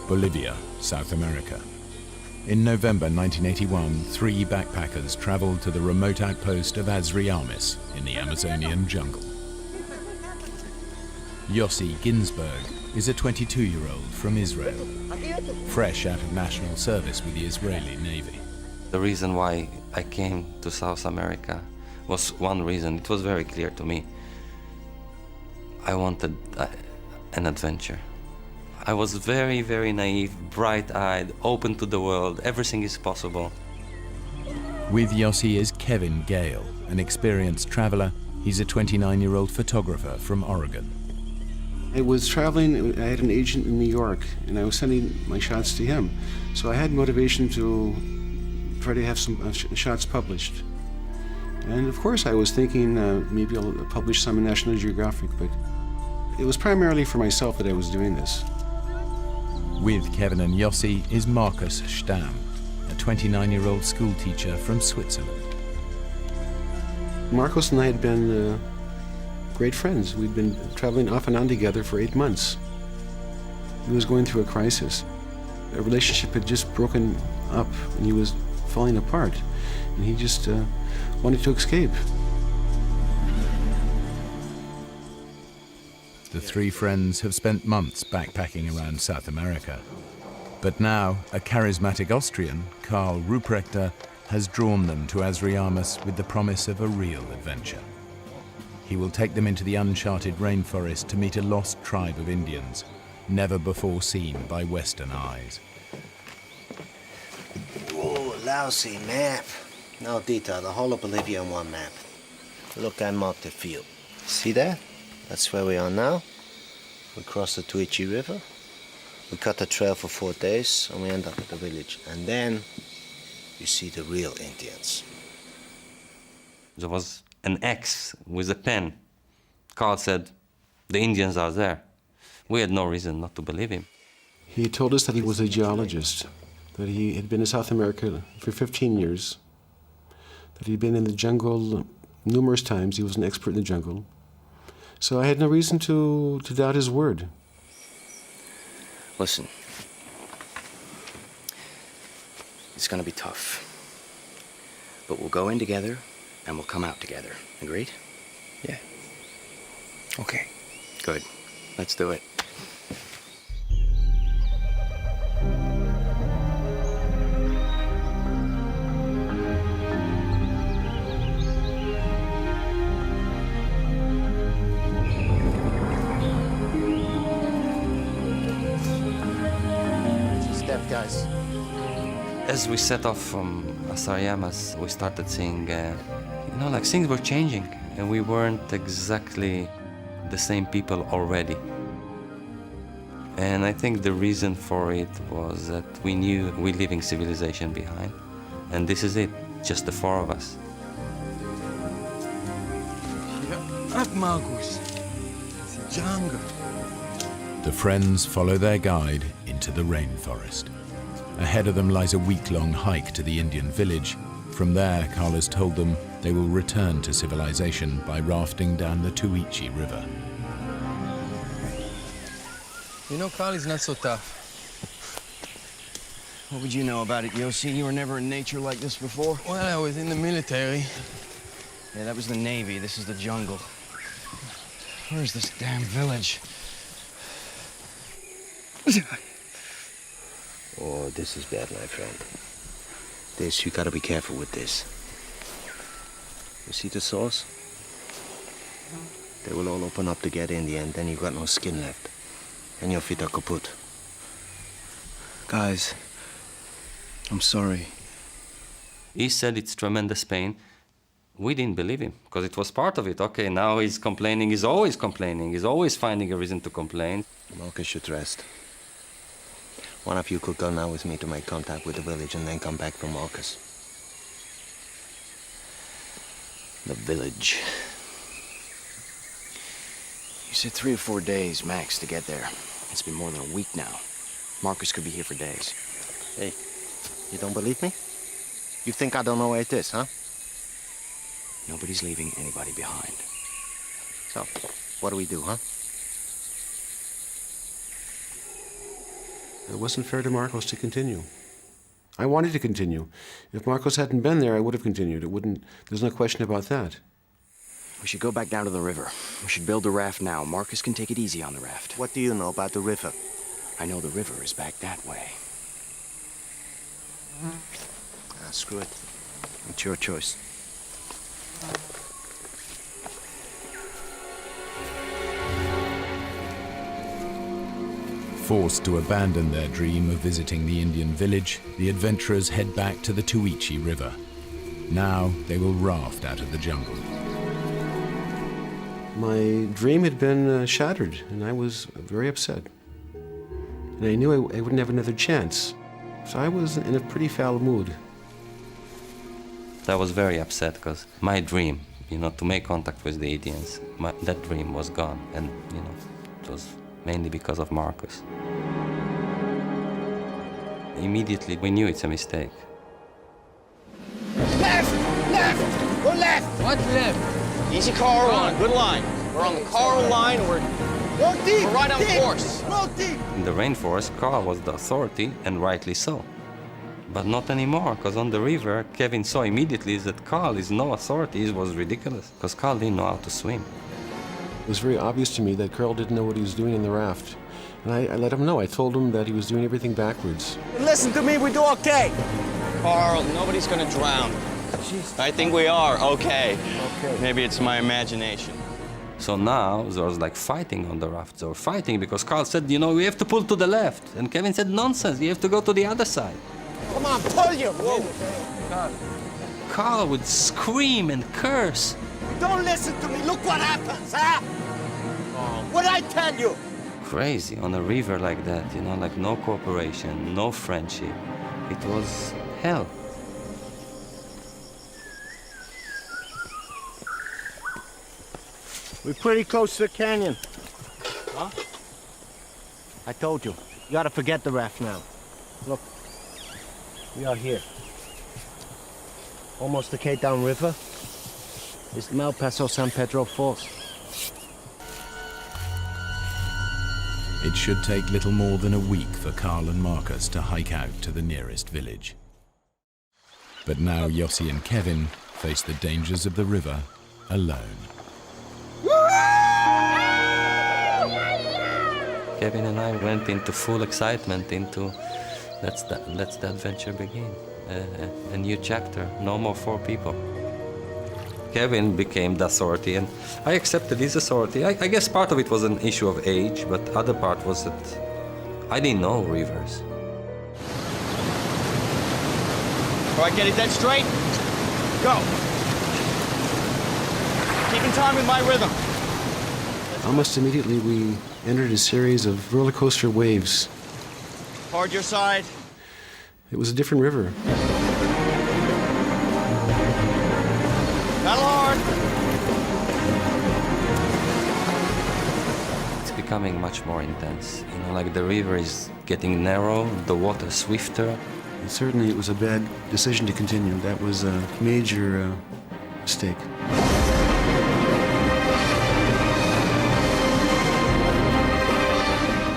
Bolivia, South America. In November 1981, 3 backpackers traveled to the remote outpost of Asriamis in the Amazonian jungle. Yossi Ginsberg is a 22-year-old from Israel, fresh out of national service with the Israeli Navy. The reason why I came to South America was one reason. It was very clear to me. I wanted an adventure. I was very, very naive, bright-eyed, open to the world. Everything is possible. With Yossi is Kevin Gale, an experienced traveler. He's a 29-year-old photographer from Oregon. I was traveling, I had an agent in New York, and I was sending my shots to him. So I had motivation to try to have some shots published. And of course I was thinking maybe I'll publish some in National Geographic, but it was primarily for myself that I was doing this. With Kevin and Yossi is Markus Stamm, a 29-year-old school teacher from Switzerland. Marcos and I had been great friends. We'd been traveling off and on together for 8 months. He was going through a crisis. A relationship had just broken up and he was falling apart. And he just wanted to escape. The 3 friends have spent months backpacking around South America. But now, a charismatic Austrian, Karl Ruprechter, has drawn them to Asriamis with the promise of a real adventure. He will take them into the uncharted rainforest to meet a lost tribe of Indians, never before seen by Western eyes. Whoa, lousy map. No detail, the whole of Bolivia in one map. Look, I marked the field. See that? That's where we are now. We cross the Tuichi River. We cut the trail for 4 days, and we end up at the village. And then you see the real Indians. There was an X with a pen. Carl said, the Indians are there. We had no reason not to believe him. He told us that he was a geologist, that he had been in South America for 15 years, that he'd been in the jungle numerous times. He was an expert in the jungle. So I had no reason to doubt his word. Listen, it's gonna be tough, but we'll go in together and we'll come out together. Agreed? Yeah. Okay. Good. Let's do it. Guys. As we set off from Asariamas, we started seeing, like things were changing, and we weren't exactly the same people already. And I think the reason for it was that we knew we're leaving civilization behind, and this is it, just the 4 of us. The friends follow their guide into the rainforest. Ahead of them lies a week-long hike to the Indian village. From there, Carl has told them they will return to civilization by rafting down the Tuichi River. You know, Carl is not so tough. What would you know about it, Yossi? You were never in nature like this before? Well, I was in the military. Yeah, that was the Navy. This is the jungle. Where's this damn village? Oh, this is bad, my friend. This, you gotta be careful with this. You see the saws? They will all open up to get in the end, then you got no skin left. And your feet are kaput. Guys, I'm sorry. He said it's tremendous pain. We didn't believe him, because it was part of it. Okay, now he's complaining, he's always finding a reason to complain. Marcus should rest. One of you could go now with me to make contact with the village and then come back for Marcus. The village. You said 3 or 4 days max to get there. It's been more than a week now. Marcus could be here for days. Hey, you don't believe me? You think I don't know where it is, huh? Nobody's leaving anybody behind. So, what do we do, huh? It wasn't fair to Marcos to continue. I wanted to continue. If Marcos hadn't been there, I would have continued. It wouldn't, there's no question about that. We should go back down to the river. We should build the raft now. Marcus can take it easy on the raft. What do you know about the river? I know the river is back that way. Ah, screw it. It's your choice. Forced to abandon their dream of visiting the Indian village, the adventurers head back to the Tuichi River. Now they will raft out of the jungle. My dream had been shattered, and I was very upset. And I knew I wouldn't have another chance. So I was in a pretty foul mood. I was very upset because my dream, to make contact with the Indians, that dream was gone. And, it was mainly because of Marcus. Immediately, we knew it's a mistake. Left! Left! Go left! What left? Easy Coral line, good line. We're on the Coral line, we're right on course. Go deep! In the rainforest, Carl was the authority, and rightly so. But not anymore, because on the river, Kevin saw immediately that Carl is no authority. It was ridiculous, because Carl didn't know how to swim. It was very obvious to me that Carl didn't know what he was doing in the raft. And I let him know. I told him that he was doing everything backwards. Listen to me, we do okay. Carl, nobody's gonna drown. I think we are, okay. Maybe it's my imagination. So now there was like fighting on the raft. They were fighting because Carl said, we have to pull to the left. And Kevin said, nonsense, you have to go to the other side. Come on, pull you. Carl would scream and curse. Don't listen to me. Look what happens, huh? What I tell you? Crazy on a river like that, like no cooperation, no friendship. It was hell. We're pretty close to the canyon. Huh? I told you. You gotta forget the raft now. Look, we are here. Almost the Cape Down River. It's the Malpaso San Pedro Falls. It should take little more than a week for Carl and Marcus to hike out to the nearest village. But now Yossi and Kevin face the dangers of the river alone. Kevin and I went into full excitement into let's the adventure begin. A new chapter, no more 4 people. Kevin became the authority and I accepted his authority. I guess part of it was an issue of age, but other part was that I didn't know rivers. All right, get it dead straight. Go. Keeping time with my rhythm. Almost immediately, we entered a series of roller coaster waves. Hard your side. It was a different river. Paddle hard. It's becoming much more intense. Like the river is getting narrow, the water swifter. And certainly, it was a bad decision to continue. That was a major mistake.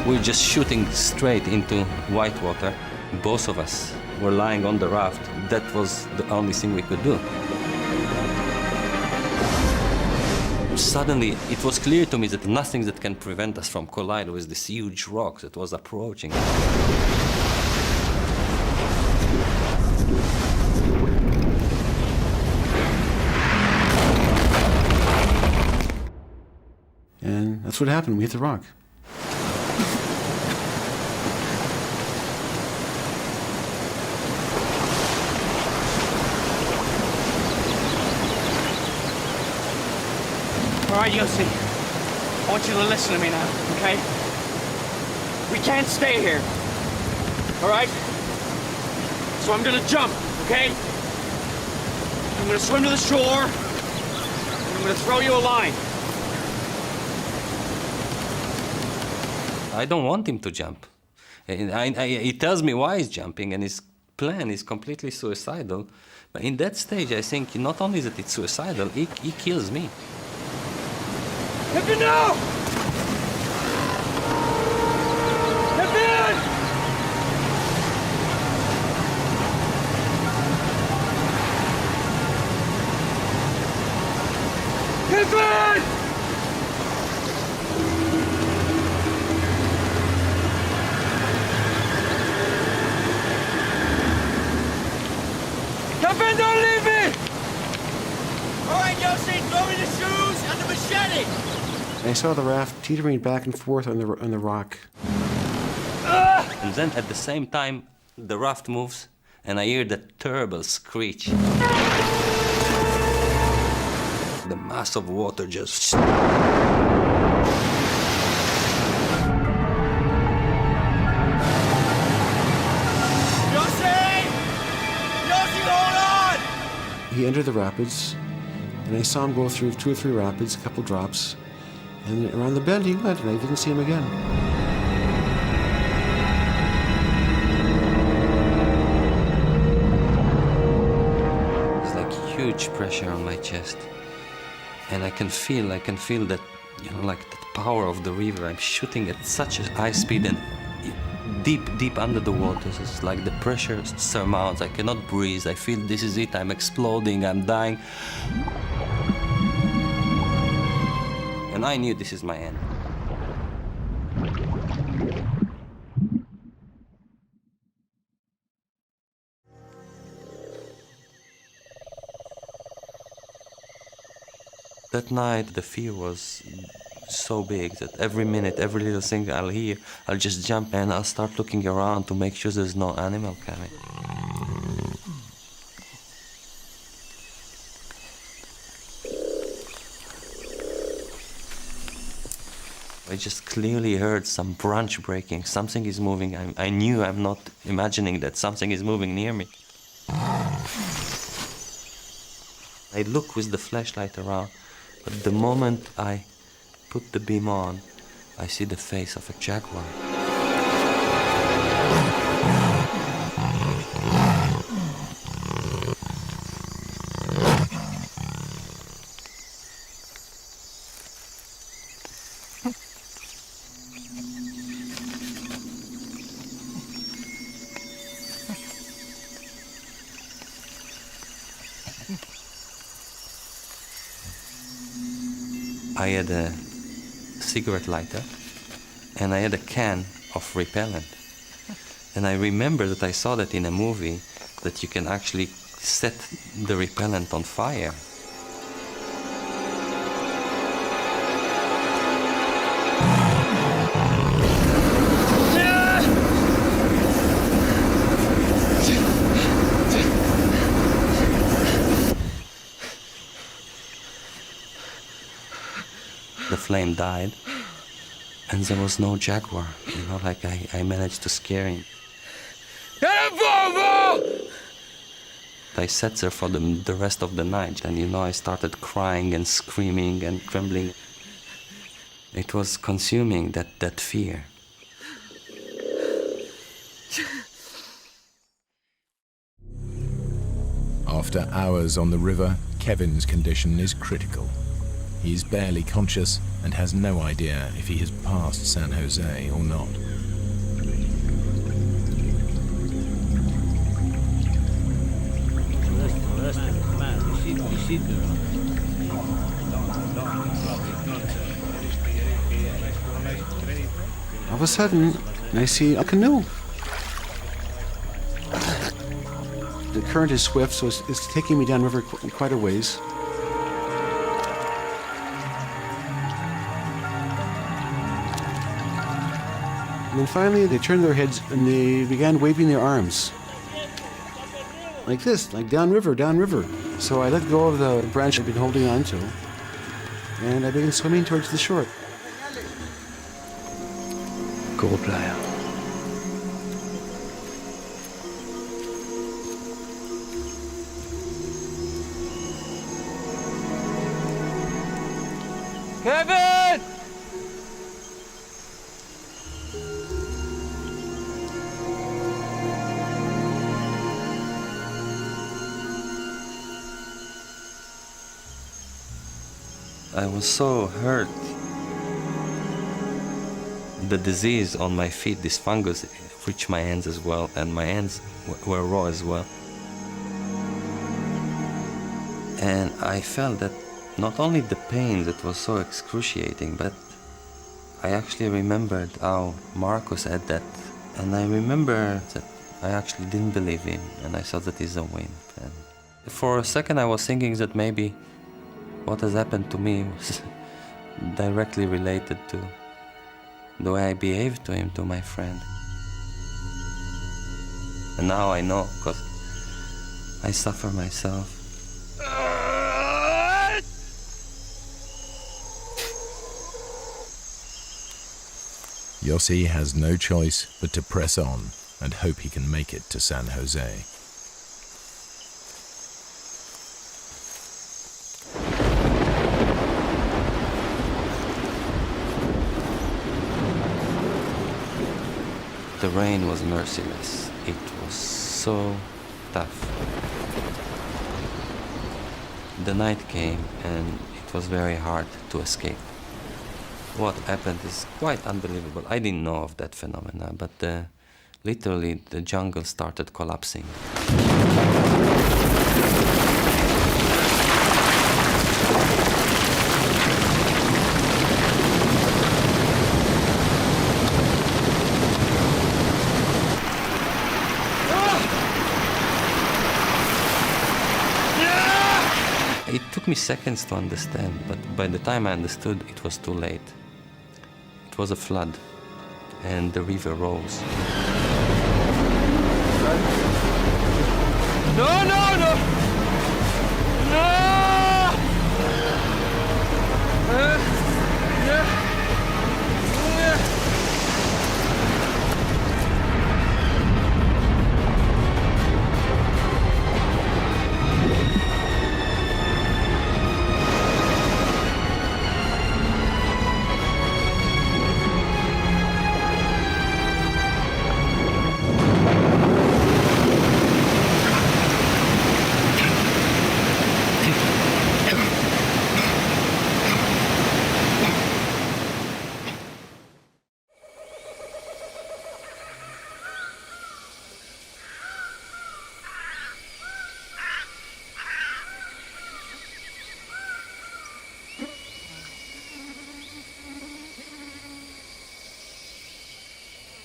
We're just shooting straight into white water. Both of us were lying on the raft. That was the only thing we could do. Suddenly, it was clear to me that nothing that can prevent us from colliding with this huge rock that was approaching. And that's what happened. We hit the rock. All right, Yossi. I want you to listen to me now, okay? We can't stay here. All right? So I'm gonna jump, okay? I'm gonna swim to the shore, and I'm gonna throw you a line. I don't want him to jump. He tells me why he's jumping, and his plan is completely suicidal. But in that stage, I think not only that it's suicidal, he kills me. Kevin, no! Kevin! Kevin! Kevin, don't leave me! All right, Yossi, throw me the shoes and the machete. I saw the raft teetering back and forth on the rock. And then at the same time, the raft moves, and I hear that terrible screech. The mass of water just... Yossi! Yossi, hold on! He entered the rapids, and I saw him go through 2 or 3 rapids, a couple drops, and around the bend he went, and I didn't see him again. It's like huge pressure on my chest. And I can feel that, you know, like the power of the river. I'm shooting at such a high speed and deep under the waters. It's like the pressure surmounts. I cannot breathe. I feel this is it. I'm exploding. I'm dying. And I knew this is my end. That night, the fear was so big that every minute, every little thing I'll hear, I'll just jump and I'll start looking around to make sure there's no animal coming. I just clearly heard some branch breaking. Something is moving. I knew, I'm not imagining that something is moving near me. I look with the flashlight around, but the moment I put the beam on, I see the face of a jaguar. I had a cigarette lighter and I had a can of repellent. And I remember that I saw that in a movie that you can actually set the repellent on fire. The flame died, and there was no jaguar. You know, like I managed to scare him. I sat there for the rest of the night, and you know, I started crying and screaming and trembling. It was consuming, that fear. After hours on the river, Kevin's condition is critical. He's barely conscious and has no idea if he has passed San Jose or not. All of a sudden, I see a canoe. The current is swift, so it's taking me downriver quite a ways. And then finally, they turned their heads and they began waving their arms. Like this, like downriver, downriver. So I let go of the branch I'd been holding on to, and I began swimming towards the shore. Cool playa. Kevin! I was so hurt. The disease on my feet, this fungus, reached my hands as well, and my hands were raw as well. And I felt that Not only the pains, it was so excruciating, but I actually remembered how Marco said that, and I remember that I actually didn't believe him, and I thought that he's a wimp. And for a second I was thinking that maybe what has happened to me was directly related to the way I behaved to him, to my friend. And now I know, because I suffer myself. Yossi has no choice but to press on and hope he can make it to San Jose. The rain was merciless. It was so tough. The night came and it was very hard to escape. What happened is quite unbelievable. I didn't know of that phenomena, but literally the jungle started collapsing. It took me seconds to understand, but by the time I understood, it was too late. It was a flood, and the river rose. No, no, no! No!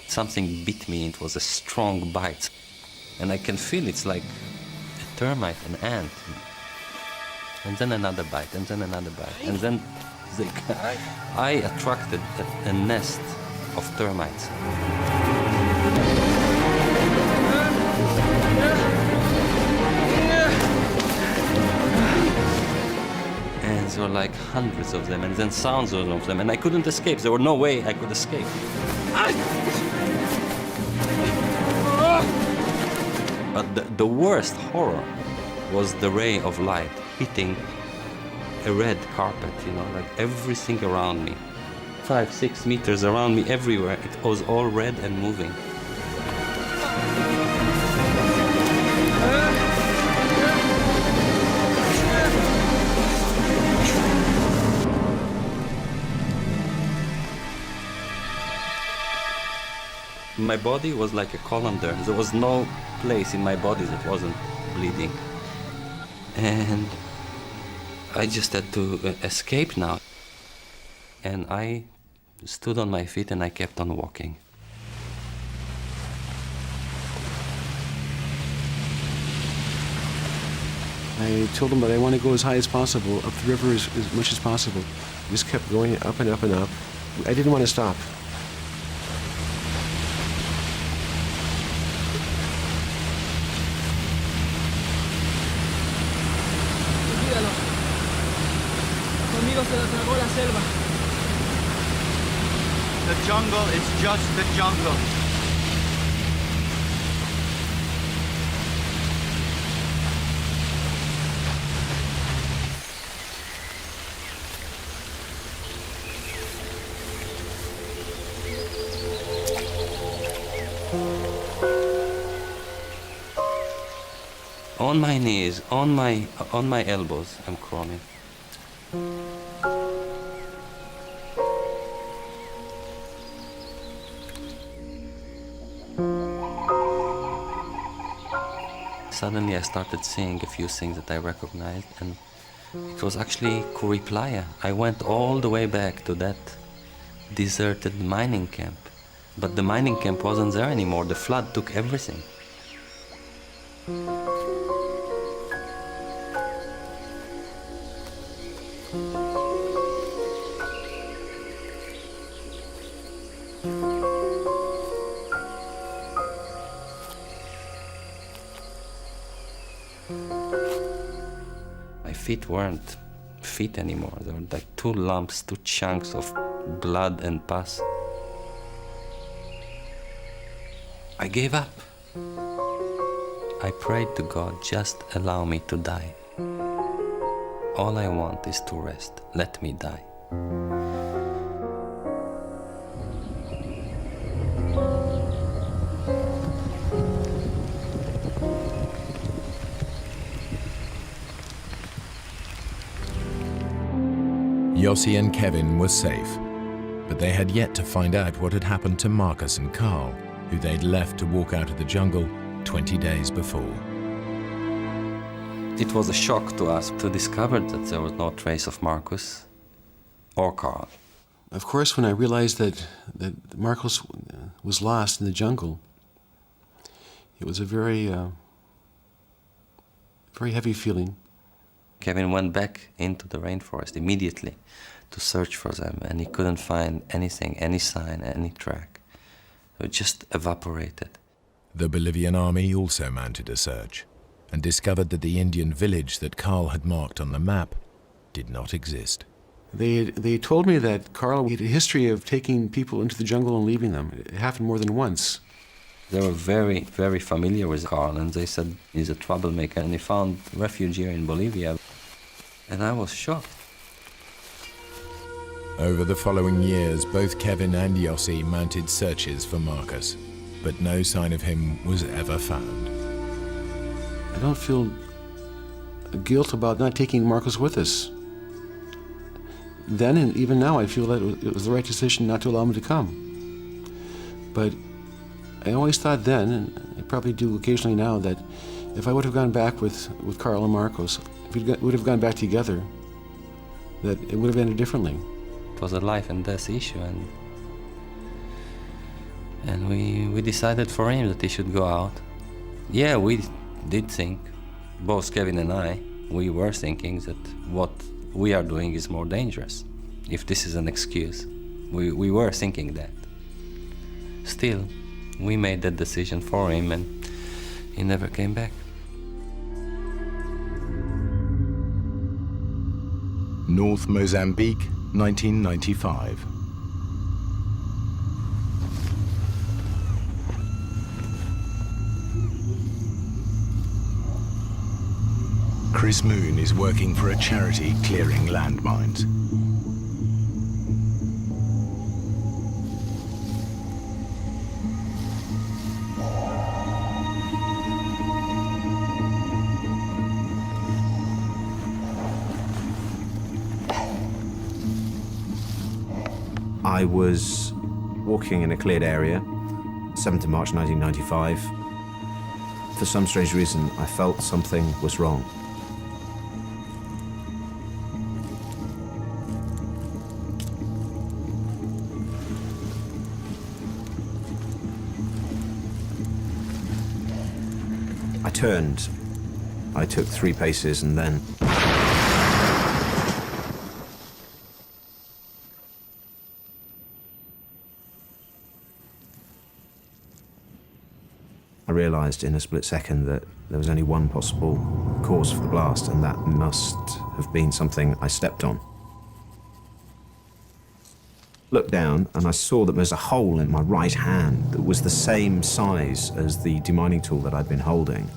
Something bit me. It was a strong bite, and I can feel it's like a termite, an ant, and then another bite, and then another bite, and then I attracted a nest of termites. And there were like hundreds of them, and then thousands of them, and I couldn't escape. There was no way I could escape. But the worst horror was the ray of light hitting a red carpet, you know, like everything around me. 5-6 meters around me, everywhere. It was all red and moving. My body was like a colander. There was no place in my body that wasn't bleeding. And I just had to escape now. And I stood on my feet and I kept on walking. I told him that I want to go as high as possible, up the river as much as possible. Just kept going up and up and up. I didn't want to stop. The jungle is just the jungle. On my knees, on my elbows, I'm crawling. Suddenly I started seeing a few things that I recognized, and It was actually Kuri Playa. I went all the way back to that deserted mining camp. But the mining camp wasn't there anymore. The flood took everything. My feet weren't feet anymore. They were like two lumps, two chunks of blood and pus. I gave up. I prayed to God, just allow me to die. All I want is to rest. Let me die. Yossi and Kevin were safe, but they had yet to find out what had happened to Marcus and Carl, who they'd left to walk out of the jungle 20 days before. It was a shock to us to discover that there was no trace of Marcus or Carl. Of course, when I realized that Marcus was lost in the jungle, it was a very heavy feeling. Kevin went back into the rainforest immediately to search for them, and he couldn't find anything, any sign, any track. It just evaporated. The Bolivian army also mounted a search and discovered that the Indian village that Carl had marked on the map did not exist. They told me that Carl had a history of taking people into the jungle and leaving them. It happened more than once. They were very, very familiar with Carl, and they said he's a troublemaker, and he found refuge here in Bolivia. And I was shocked. Over the following years, both Kevin and Yossi mounted searches for Marcus, but no sign of him was ever found. I don't feel guilt about not taking Marcus with us. Then and even now, I feel that it was the right decision not to allow him to come. But I always thought then, and I probably do occasionally now, that if I would have gone back with Carl and Marcos, if we would have gone back together, that it would have ended differently. It was a life and death issue, and we decided for him that he should go out. Yeah, we did think, both Kevin and I, we were thinking that what we are doing is more dangerous. If this is an excuse, we were thinking that. Still, we made that decision for him, and he never came back. North Mozambique, 1995. Chris Moon is working for a charity clearing landmines. I was walking in a cleared area, 7th of March 1995. For some strange reason, I felt something was wrong. I turned. I took 3 paces and then I realized in a split second that there was only one possible cause for the blast, and that must have been something I stepped on. Looked down and I saw that there was a hole in my right hand that was the same size as the demining tool that I'd been holding.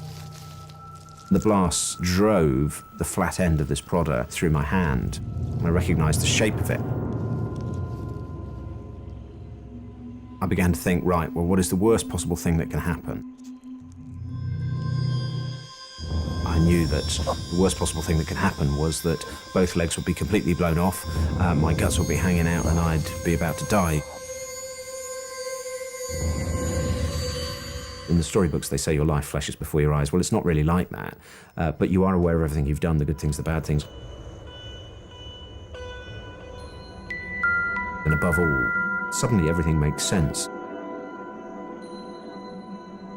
The blast drove the flat end of this prodder through my hand, and I recognized the shape of it. I began to think, right, well, what is the worst possible thing that can happen? I knew that the worst possible thing that could happen was that both legs would be completely blown off, my guts would be hanging out, and I'd be about to die. In the storybooks, they say your life flashes before your eyes. Well, it's not really like that, but you are aware of everything you've done, the good things, the bad things. And above all, suddenly everything makes sense.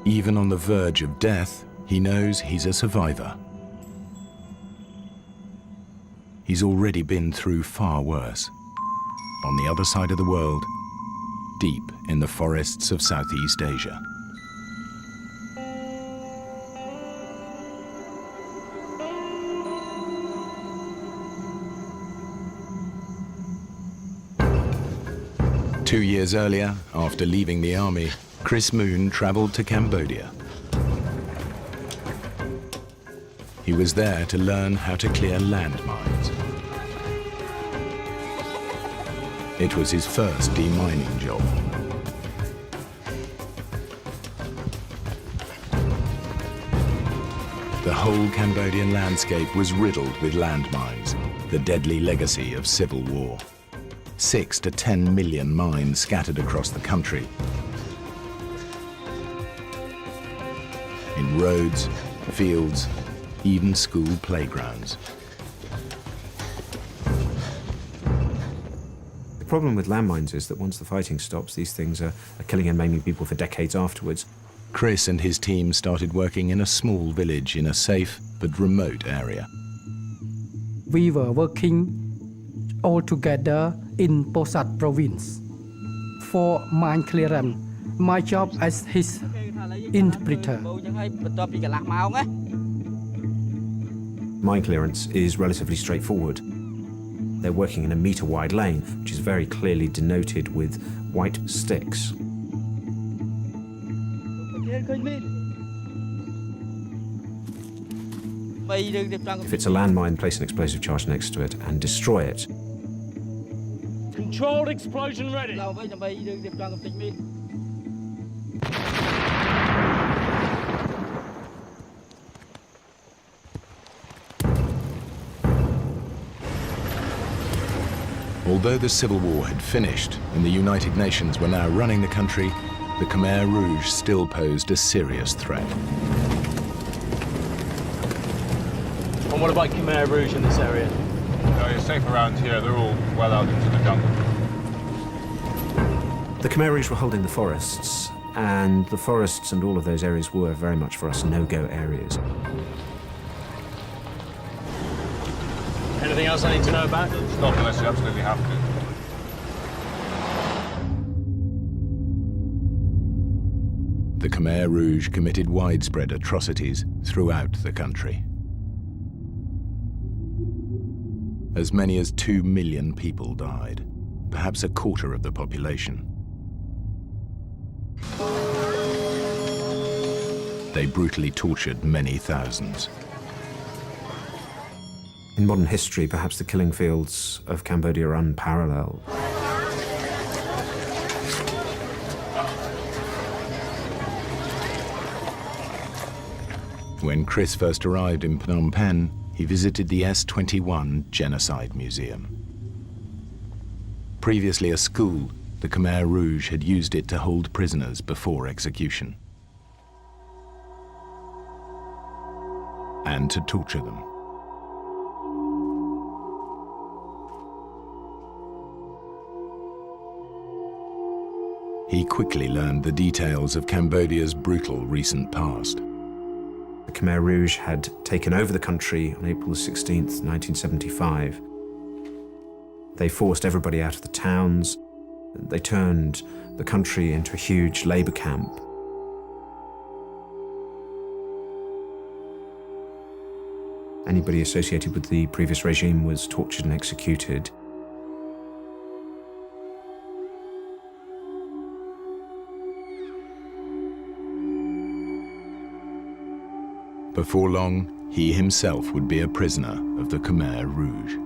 Even on the verge of death, he knows he's a survivor. He's already been through far worse. On the other side of the world, deep in the forests of Southeast Asia. Two years earlier, after leaving the army, Chris Moon traveled to Cambodia. He was there to learn how to clear landmines. It was his first demining job. The whole Cambodian landscape was riddled with landmines, the deadly legacy of civil war. 6 to 10 million mines scattered across the country. In roads, fields, even school playgrounds. The problem with landmines is that once the fighting stops, these things are killing and maiming people for decades afterwards. Chris and his team started working in a small village in a safe but remote area. We were working all together in Posat province for mine clearance. My job as his interpreter. Mine clearance is relatively straightforward. They're working in a metre-wide lane, which is very clearly denoted with white sticks. If it's a landmine, place an explosive charge next to it and destroy it. Controlled explosion ready. Although the civil war had finished and the United Nations were now running the country, the Khmer Rouge still posed a serious threat. And what about Khmer Rouge in this area? No, you're safe around here. They're all well out into the jungle. The Khmer Rouge were holding the forests, and the forests and all of those areas were very much for us no-go areas. Anything else I need to know about? Stop unless you absolutely have to. The Khmer Rouge committed widespread atrocities throughout the country. As many as 2 million people died, perhaps a quarter of the population. They brutally tortured many thousands. In modern history, perhaps the killing fields of Cambodia are unparalleled. When Chris first arrived in Phnom Penh, he visited the S-21 Genocide Museum. Previously a school, the Khmer Rouge had used it to hold prisoners before execution and to torture them. He quickly learned the details of Cambodia's brutal recent past. The Khmer Rouge had taken over the country on April 16th, 1975. They forced everybody out of the towns. They turned the country into a huge labor camp. Anybody associated with the previous regime was tortured and executed. Before long, he himself would be a prisoner of the Khmer Rouge.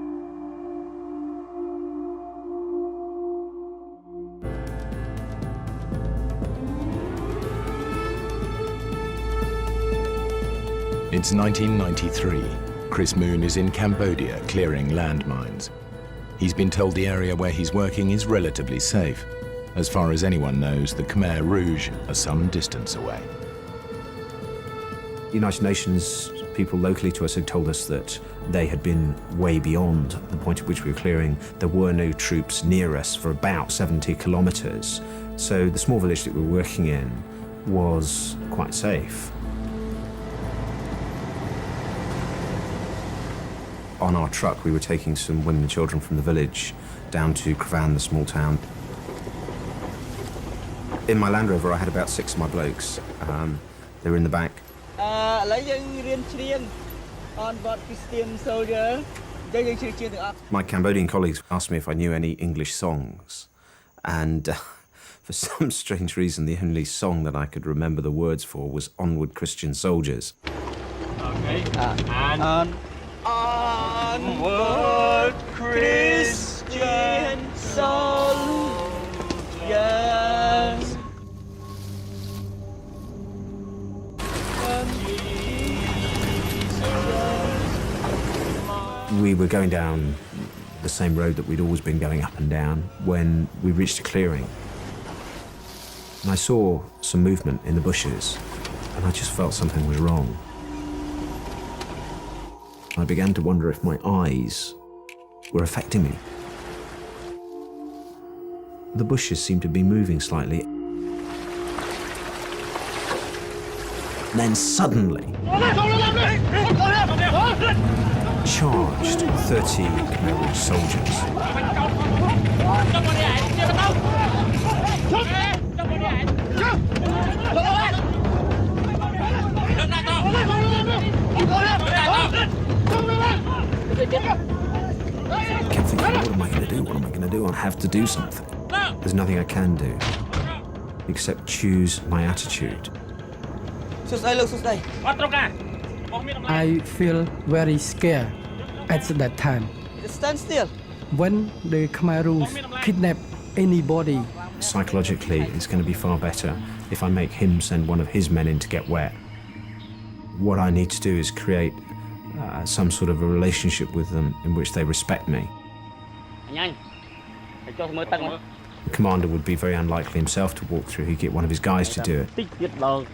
It's 1993. Chris Moon is in Cambodia clearing landmines. He's been told the area where he's working is relatively safe. As far as anyone knows, the Khmer Rouge are some distance away. The United Nations People locally to us had told us that they had been way beyond the point at which we were clearing. There were no troops near us for about 70 kilometres. So the small village that we were working in was quite safe. On our truck, we were taking some women and children from the village down to Cravan, the small town. In my Land Rover, I had about 6 of my blokes. They were in the back. My Cambodian colleagues asked me if I knew any English songs, and for some strange reason, the only song that I could remember the words for was Onward Christian Soldiers. Okay, and onward Christian soldiers. We were going down the same road that we'd always been going up and down when we reached a clearing. And I saw some movement in the bushes, and I just felt something was wrong. I began to wonder if my eyes were affecting me. The bushes seemed to be moving slightly. And then suddenly, charged 30 Khmer Rouge soldiers. I kept thinking, what am I going to do? What am I going to do? I have to do something. There's nothing I can do except choose my attitude. I feel very scared at that time. Stand still. When the Khmer Rouge kidnap anybody, Psychologically, it's going to be far better if I make him send one of his men in to get wet. What I need to do is create some sort of a relationship with them in which they respect me. The commander would be very unlikely himself to walk through. He'd get one of his guys to do it.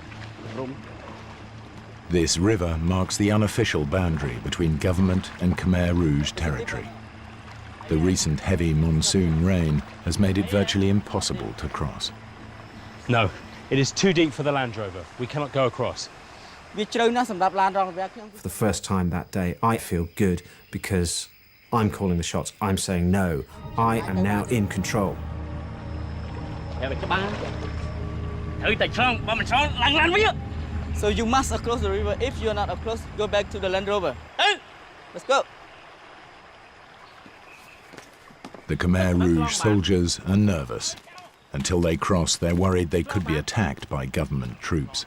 This river marks the unofficial boundary between government and Khmer Rouge territory. The recent heavy monsoon rain has made it virtually impossible to cross. No, it is too deep for the Land Rover. We cannot go across. For the first time that day, I feel good because I'm calling the shots. I'm saying no. I am now in control. So you must cross the river. If you're not across, go back to the Land Rover. Hey, let's go. The Khmer Rouge soldiers are nervous. Until they cross, they're worried they could be attacked by government troops.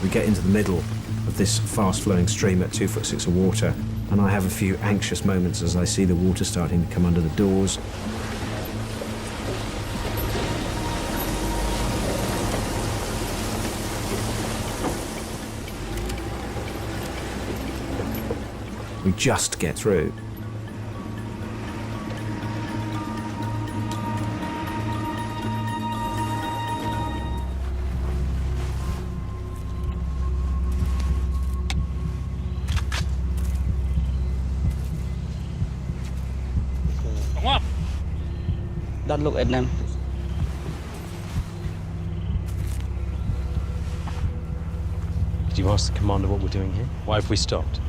We get into the middle of this fast-flowing stream at 2'6" of water, and I have a few anxious moments as I see the water starting to come under the doors. We just get through. Don't look at them. Did you ask the commander what we're doing here? Why have we stopped?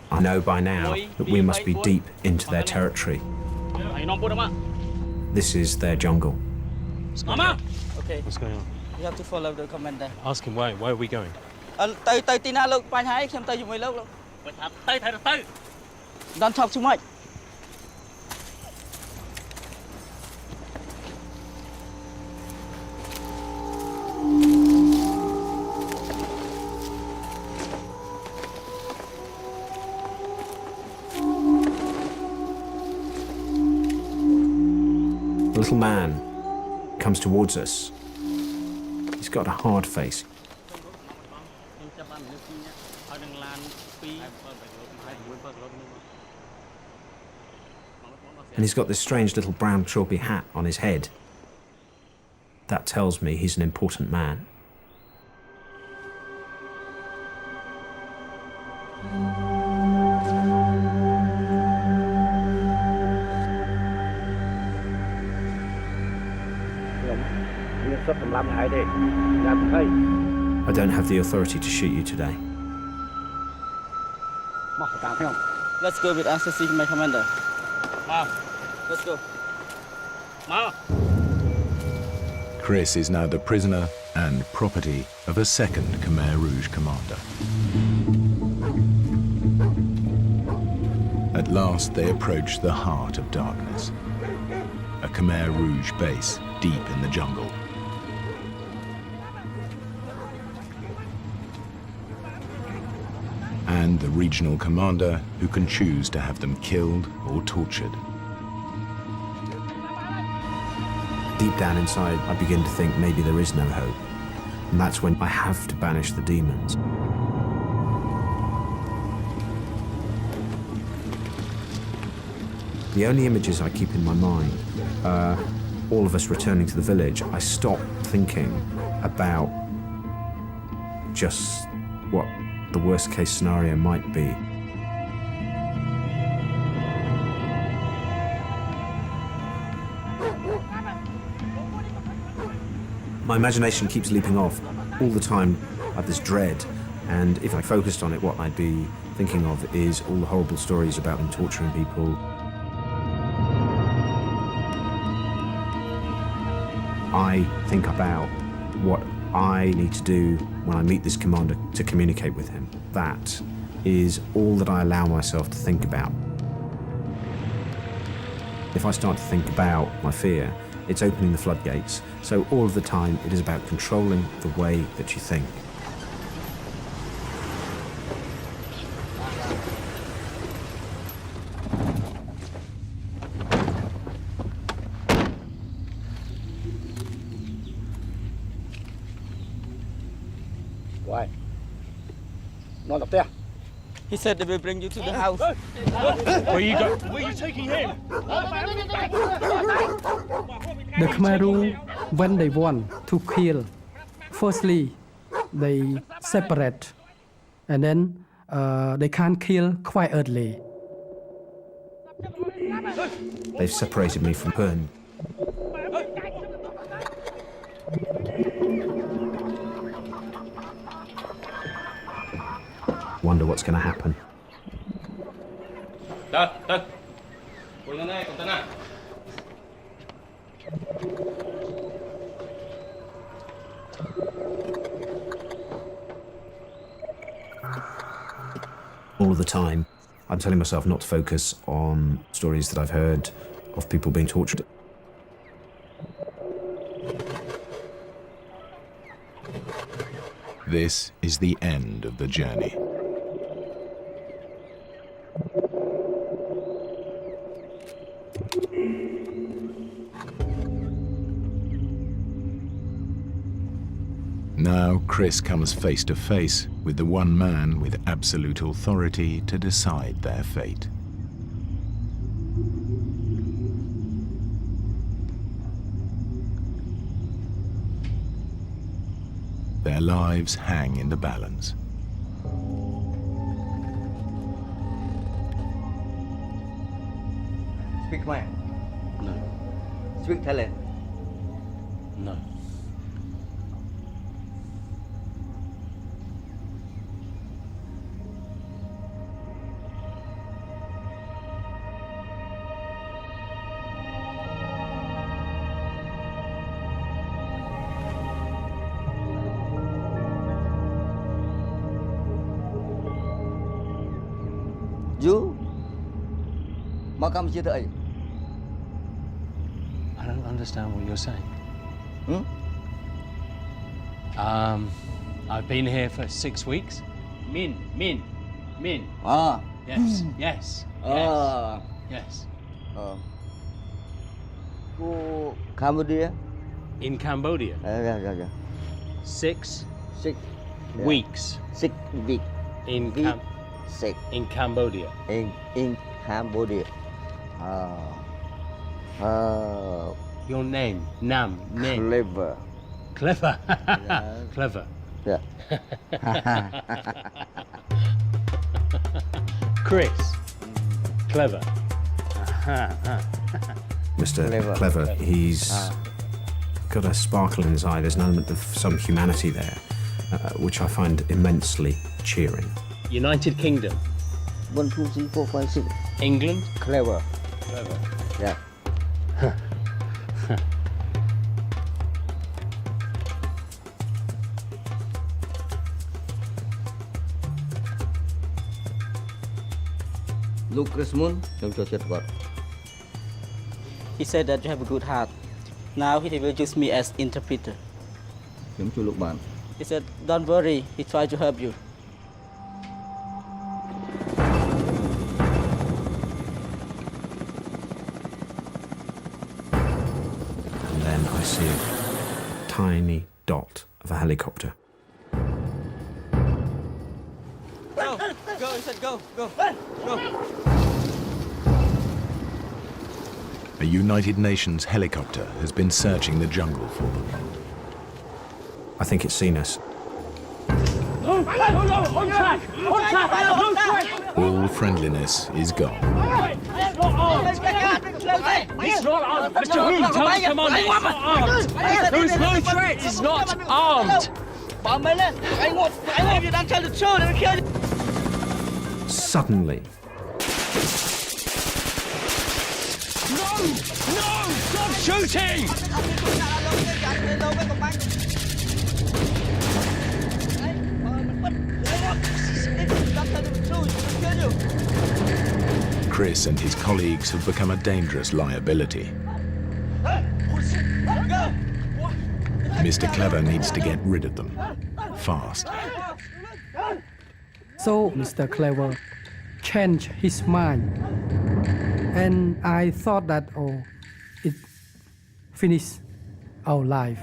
I know by now that we must be deep into their territory. This is their jungle. Okay. What's going on? You have to follow the commander. Ask him why are we going? Don't talk too much. Well, little man comes towards us. He's got a hard face. And he's got this strange little brown trilby hat on his head. That tells me he's an important man. I don't have the authority to shoot you today. Let's go with us to see my commander. Let's go. Chris is now the prisoner and property of a second Khmer Rouge commander. At last they approach the heart of darkness, a Khmer Rouge base deep in the jungle. And the regional commander who can choose to have them killed or tortured. Deep down inside, I begin to think maybe there is no hope. And that's when I have to banish the demons. The only images I keep in my mind are all of us returning to the village. I stop thinking about just what the worst case scenario might be. My imagination keeps leaping off. All the time I have this dread, and if I focused on it, what I'd be thinking of is all the horrible stories about them torturing people. I think about what I need to do when I meet this commander to communicate with him. That is all that I allow myself to think about. If I start to think about my fear, it's opening the floodgates. So all of the time, it is about controlling the way that you think. Why? Not up there. He said they will bring you to the house. Where you go? Where are you taking him? The Khmer Rouge, when they want to kill, firstly, they separate, and then they can't kill quite early. They've separated me from Pern. Wonder what's going to happen. All of the time, I'm telling myself not to focus on stories that I've heard of people being tortured. This is the end of the journey. Now Chris comes face to face with the one man with absolute authority to decide their fate. Their lives hang in the balance. Speak Khmer? No. Speak Thailand? No. You?មកកម្ពុជាទៅអី? I don't understand what you're saying. I've been here for 6 weeks. Min. Ah. Yes. Yes. Ah. Yes. Go Cambodia. In Cambodia? Yeah. 6 yeah. weeks 6 weeks. in Six. in Cambodia. In Cambodia. Your name? Nam. Name. Clever. Clever. Yeah. Clever. Yeah. Chris. Clever. Mr. Clever, he's got a sparkle in his eye. There's an element of some humanity there, which I find immensely cheering. United Kingdom. 1, 2, 3, 4, 5, 6. England. Clever. Clever. Yeah. Look, Chris Moon, He said that you have a good heart. Now he will use me as interpreter. He said, don't worry, he tried to help you. And then I see a tiny dot of a helicopter. Go, he said, go. A United Nations helicopter has been searching the jungle for them. I think it's seen us. On track! No threat! All friendliness is gone. It's not armed! Mr. Rouge, tell the commander it's not armed! There is no threat! It's not armed! Suddenly, No! Stop shooting! Chris and his colleagues have become a dangerous liability. Mr. Clever needs to get rid of them. Fast. So Mr. Clever changed his mind. And I thought that, it finished our life.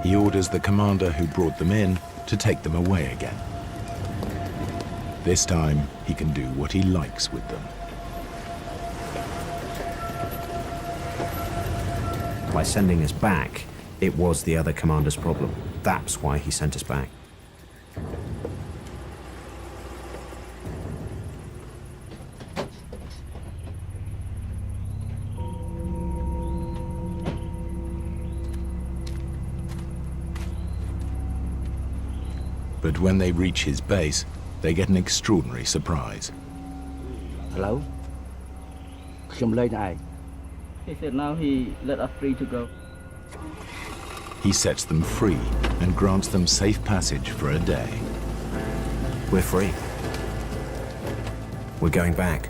He orders the commander who brought them in to take them away again. This time, he can do what he likes with them. by sending us back, it was the other commander's problem. That's why he sent us back. But when they reach his base, they get an extraordinary surprise. Hello? He said now he let us free to go. He sets them free and grants them safe passage for a day. We're free. We're going back.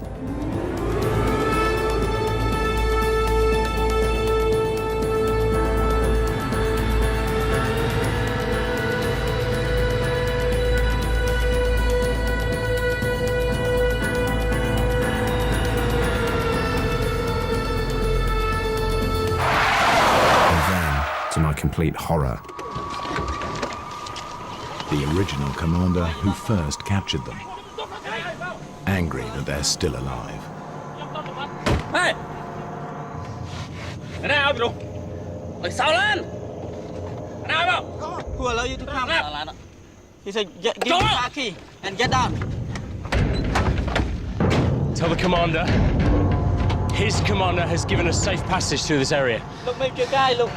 To my complete horror, the original commander who first captured them, angry that they're still alive. Hey! Nào được. Ở sao lên? Nào vào. Who allow you to come? He said, give me the car key and get down. Tell the commander. His commander has given us safe passage through this area. Look, make your guy look.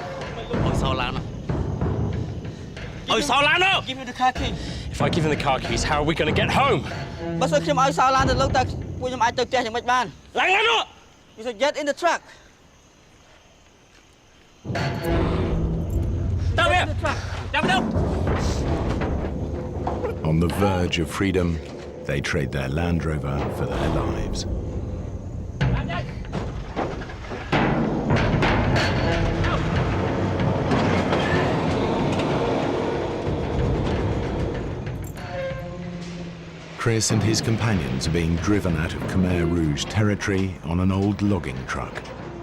Give me the car key. If I give him the car keys, how are we going to get home? You said get in the truck. Get in the truck. On the verge of freedom, they trade their Land Rover for their lives. Chris and his companions are being driven out of Khmer Rouge territory on an old logging truck.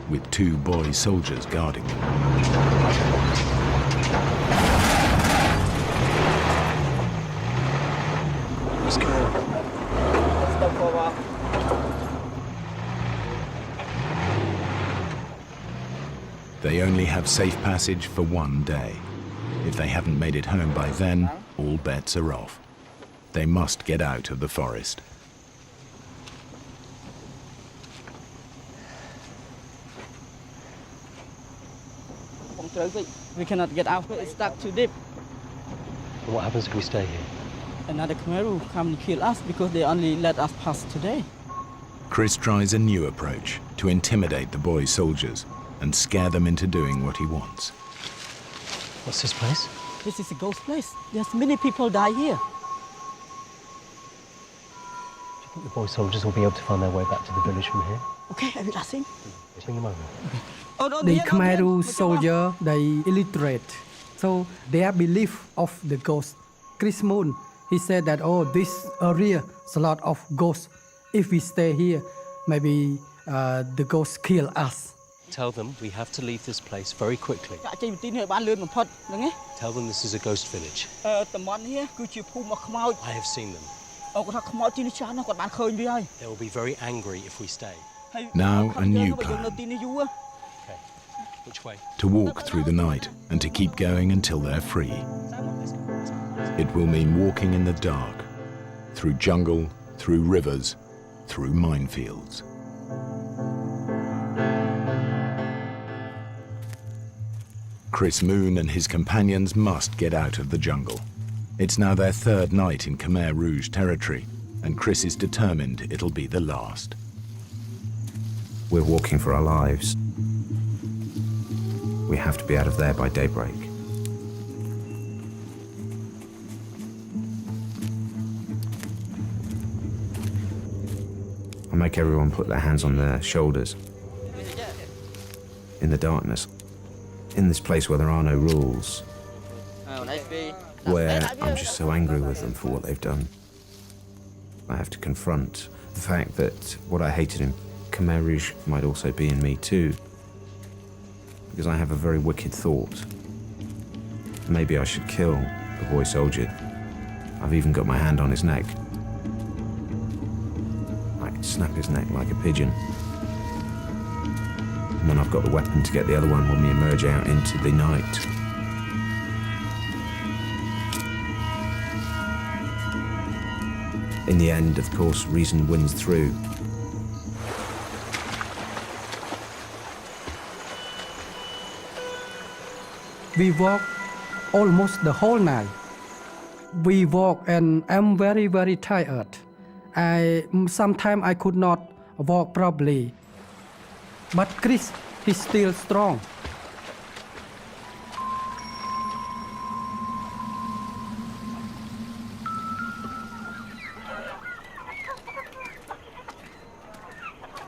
with 2 boy soldiers guarding them. Let's go. Stop for a while. They only have safe passage for 1 day. If they haven't made it home by then, all bets are off. They must get out of the forest. We cannot get out. It's stuck too deep. And what happens if we stay here? Another Khmer will come and kill us because they only let us pass today. Chris tries a new approach to intimidate the boy soldiers and scare them into doing what he wants. What's this place? This is a ghost place. There's many people die here. Do you think the boy soldiers will be able to find their way back to the village from here? Okay, I will ask him. Bring them over. Oh, no, The Khmer soldier, they illiterate. So their belief of the ghost. Chris Moon, he said that, oh, this area is a lot of ghosts. If we stay here, maybe the ghosts kill us. Tell them we have to leave this place very quickly. Tell them this is a ghost village. I have seen them. They will be very angry if we stay. Now a new plan. Okay, which way? To walk through the night and to keep going until they're free. It will mean walking in the dark, through jungle, through rivers, through minefields. Chris Moon and his companions must get out of the jungle. It's now their 3rd night in Khmer Rouge territory, and Chris is determined it'll be the last. We're walking for our lives. We have to be out of there by daybreak. I make everyone put their hands on their shoulders. In the darkness. In this place where there are no rules. Where I'm just so angry with them for what they've done. I have to confront the fact that what I hated in Khmer Rouge might also be in me too. Because I have a very wicked thought. Maybe I should kill the boy soldier. I've even got my hand on his neck. I could snap his neck like a pigeon. And then I've got the weapon to get the other one when we emerge out into the night. In the end, of course, reason wins through. We walk almost the whole night. We walk and I'm very, very tired. Sometimes I could not walk properly. But Chris, he's still strong.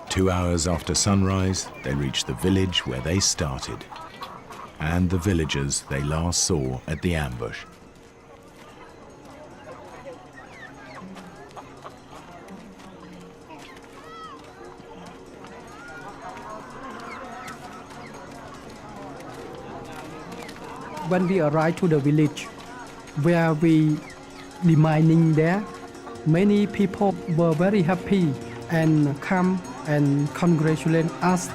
Two hours after sunrise, they reach the village where they started, and the villagers they last saw at the ambush. When we arrived to the village where we demining there, many people were very happy and come and congratulate us.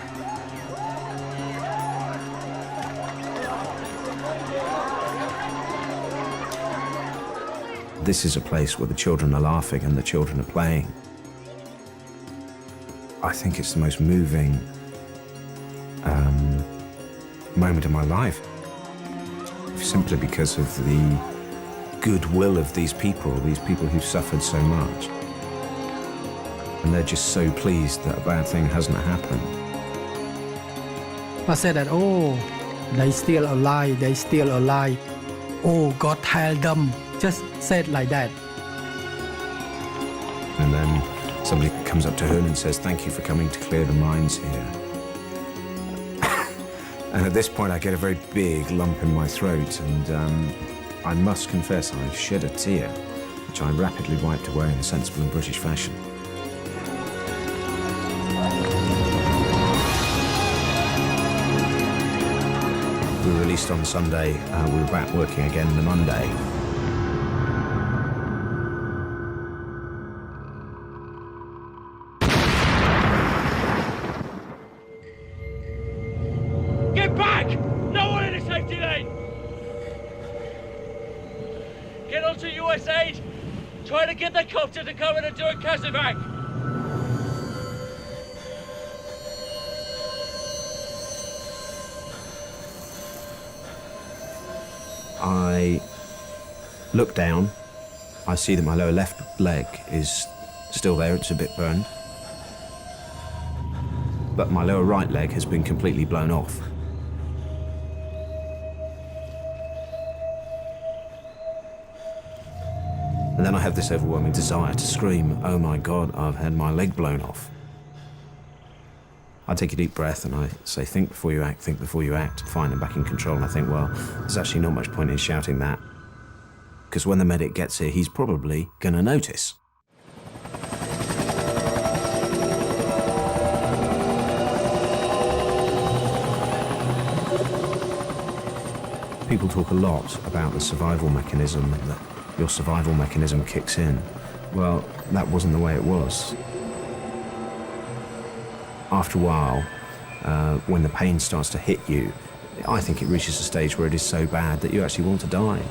This is a place where the children are laughing and the children are playing. I think it's the most moving moment of my life. Simply because of the goodwill of these people who've suffered so much. And they're just so pleased that a bad thing hasn't happened. I said that, oh, they still alive, they still alive. Oh, God help them. Just said like that. And then somebody comes up to her and says, thank you for coming to clear the mines here. And at this point I get a very big lump in my throat and I must confess I shed a tear, which I rapidly wiped away in a sensible and British fashion. released on Sunday. We were back working again the Monday. Get back! No one in the safety lane! Get onto US aid! Try to get the copter to come in and do a casevac! I look down. I see that my lower left leg is still there. It's a bit burned. But my lower right leg has been completely blown off. And then I have this overwhelming desire to scream, "Oh my God, I've had my leg blown off." I take a deep breath and I say, think before you act, think before you act. Fine, I'm back in control. And I think, well, there's actually not much point in shouting that, because when the medic gets here, he's probably going to notice. People talk a lot about the survival mechanism, that your survival mechanism kicks in. Well, that wasn't the way it was. After a while, when the pain starts to hit you, I think it reaches a stage where it is so bad that you actually want to die.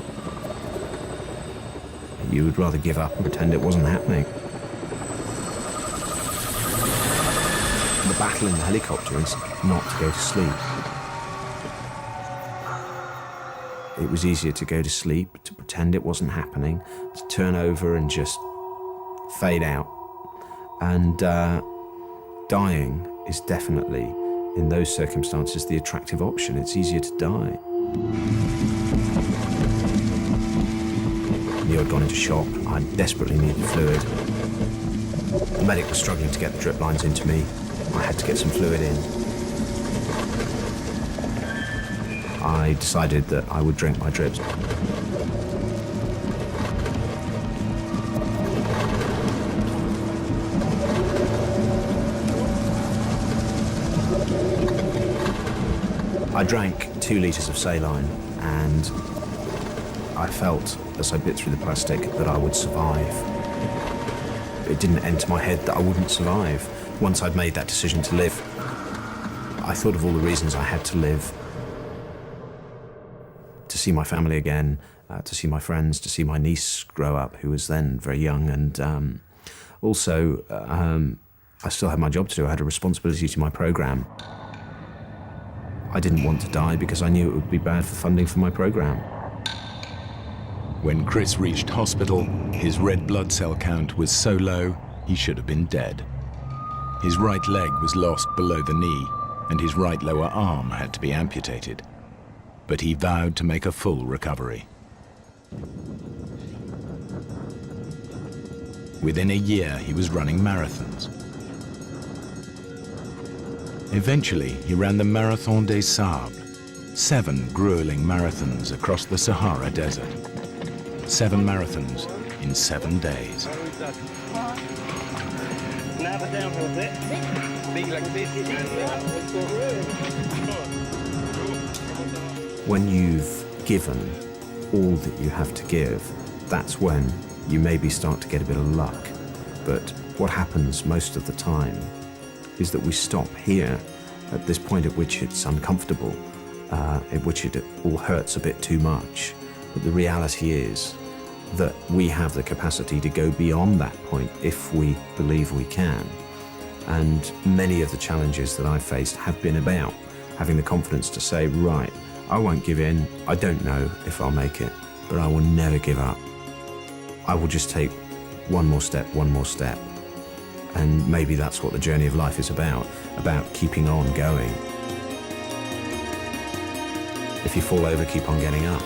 You would rather give up and pretend it wasn't happening. The battle in the helicopter is not to go to sleep. It was easier to go to sleep, to pretend it wasn't happening, to turn over and just fade out. And dying is definitely, in those circumstances, the attractive option. It's easier to die. Leo had gone into shock. I desperately needed fluid. The medic was struggling to get the drip lines into me. I had to get some fluid in. I decided that I would drink my drips. I drank 2 litres of saline, and I felt, as I bit through the plastic, that I would survive. It didn't enter my head that I wouldn't survive. Once I'd made that decision to live, I thought of all the reasons I had to live. To see my family again, to see my friends, to see my niece grow up, who was then very young, and also I still had my job to do. I had a responsibility to my programme. I didn't want to die because I knew it would be bad for funding for my programme. When Chris reached hospital, his red blood cell count was so low, he should have been dead. His right leg was lost below the knee, and his right lower arm had to be amputated. But he vowed to make a full recovery. Within a year, he was running marathons. Eventually, he ran the Marathon des Sables, 7 grueling marathons across the Sahara Desert. 7 marathons in 7 days. Nav it down a bit. Big like this. When you've given all that you have to give, that's when you maybe start to get a bit of luck. But what happens most of the time is that we stop here at this point at which it's uncomfortable, at which it all hurts a bit too much. But the reality is that we have the capacity to go beyond that point if we believe we can. And many of the challenges that I've faced have been about having the confidence to say, right, I won't give in. I don't know if I'll make it, but I will never give up. I will just take one more step. And maybe that's what the journey of life is about keeping on going. If you fall over, keep on getting up.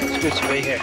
It's good to be here.